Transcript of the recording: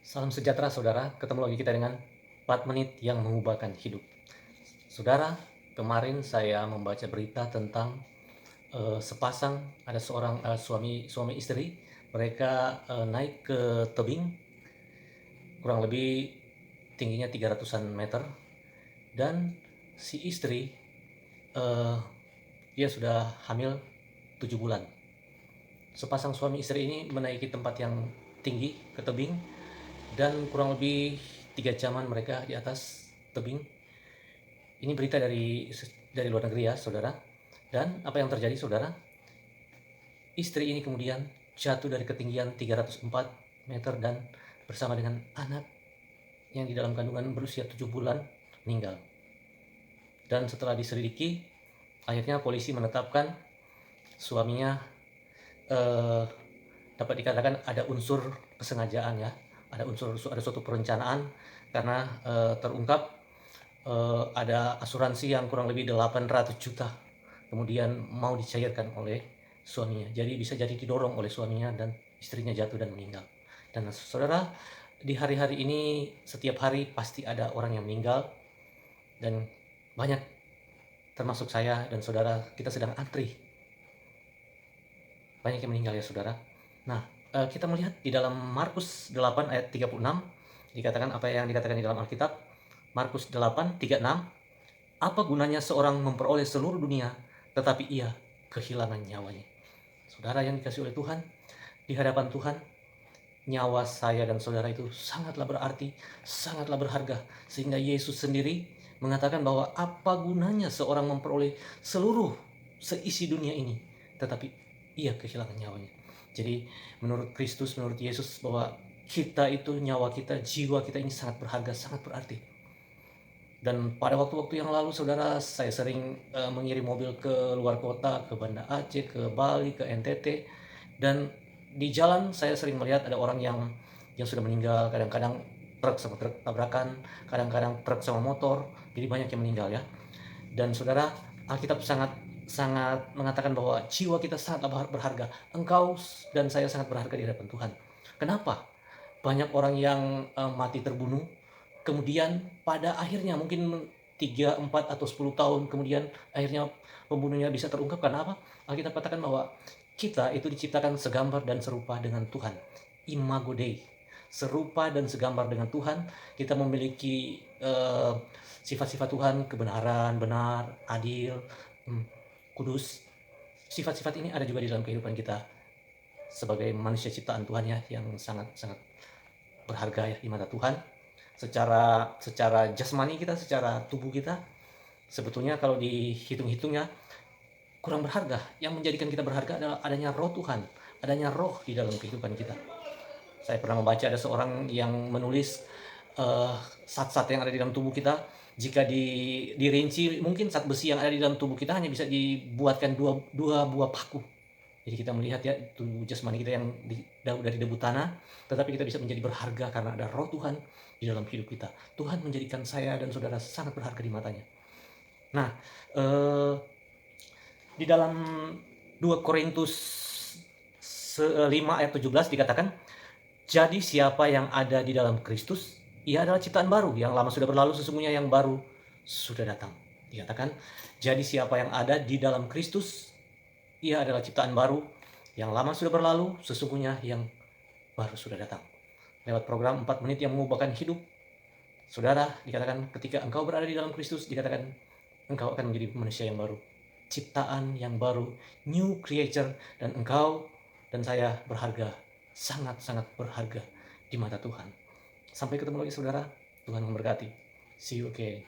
Salam sejahtera saudara, ketemu lagi kita dengan 4 menit yang mengubahkan hidup. Saudara, kemarin saya membaca berita tentang sepasang, ada seorang suami istri, mereka naik ke tebing, kurang lebih tingginya 300-an meter, dan si istri eh, dia sudah hamil 7 bulan. Sepasang suami istri ini menaiki tempat yang tinggi ke tebing, dan kurang lebih 3 jaman mereka di atas tebing. Ini berita dari luar negeri ya saudara. Dan apa yang terjadi saudara? Istri ini kemudian jatuh dari ketinggian 304 meter dan bersama dengan anak yang di dalam kandungan berusia 7 bulan meninggal. Dan setelah diselidiki, akhirnya polisi menetapkan suaminya eh, dapat dikatakan ada unsur kesengajaan ya, ada suatu perencanaan karena terungkap ada asuransi yang kurang lebih 800 juta kemudian mau dicairkan oleh suaminya. Jadi bisa jadi didorong oleh suaminya dan istrinya jatuh dan meninggal. Dan saudara, di hari-hari ini setiap hari pasti ada orang yang meninggal, dan banyak termasuk saya dan saudara, kita sedang antri. Banyak yang meninggal ya saudara. Nah, kita melihat di dalam Markus 8 ayat 36 dikatakan apa yang dikatakan di dalam Alkitab. Markus 8:36, apa gunanya seorang memperoleh seluruh dunia tetapi ia kehilangan nyawanya. Saudara yang dikasih oleh Tuhan, di hadapan Tuhan, nyawa saya dan saudara itu sangatlah berarti, sangatlah berharga. Sehingga Yesus sendiri mengatakan bahwa apa gunanya seorang memperoleh seluruh seisi dunia ini, tetapi ia kehilangan nyawanya. Jadi menurut Kristus, menurut Yesus, bahwa kita itu, nyawa kita, jiwa kita ini sangat berharga, sangat berarti. Dan pada waktu-waktu yang lalu saudara, saya sering mengirim mobil ke luar kota, ke Banda Aceh, ke Bali, ke NTT, dan di jalan saya sering melihat ada orang yang sudah meninggal. Kadang-kadang truk sama truk tabrakan, kadang-kadang truk sama motor, jadi banyak yang meninggal ya. Dan saudara, Alkitab sangat sangat mengatakan bahwa jiwa kita sangatlah berharga. Engkau dan saya sangat berharga di hadapan Tuhan. Kenapa? Banyak orang yang mati terbunuh, kemudian pada akhirnya mungkin 3, 4, atau 10 tahun kemudian akhirnya pembunuhnya bisa terungkap. Karena apa? Alkitab katakan bahwa kita itu diciptakan segambar dan serupa dengan Tuhan. Imago Dei. Serupa dan segambar dengan Tuhan. Kita memiliki sifat-sifat Tuhan, kebenaran, benar, adil, kudus. Sifat-sifat ini ada juga di dalam kehidupan kita sebagai manusia ciptaan Tuhan ya, yang sangat-sangat berharga ya di mata Tuhan. Secara jasmani kita, secara tubuh kita, sebetulnya kalau dihitung-hitungnya kurang berharga. Yang menjadikan kita berharga adalah adanya roh Tuhan, adanya roh di dalam kehidupan kita. Saya pernah membaca ada seorang yang menulis zat-zat yang ada di dalam tubuh kita, jika dirinci, mungkin zat besi yang ada di dalam tubuh kita hanya bisa dibuatkan dua buah paku. Jadi kita melihat ya, tubuh jasmani kita yang dari debu tanah, tetapi kita bisa menjadi berharga karena ada roh Tuhan di dalam hidup kita. Tuhan menjadikan saya dan saudara sangat berharga di matanya. Nah, di dalam 2 Korintus 5 ayat 17 dikatakan, jadi siapa yang ada di dalam Kristus, ia adalah ciptaan baru. Yang lama sudah berlalu, sesungguhnya yang baru sudah datang. Dikatakan, jadi siapa yang ada di dalam Kristus, ia adalah ciptaan baru. Yang lama sudah berlalu, sesungguhnya yang baru sudah datang. Lewat program 4 menit yang mengubahkan hidup, saudara, dikatakan ketika engkau berada di dalam Kristus, dikatakan engkau akan menjadi manusia yang baru, ciptaan yang baru, new creature. Dan engkau dan saya berharga, sangat-sangat berharga di mata Tuhan. Sampai ketemu lagi saudara, Tuhan memberkati. See you again.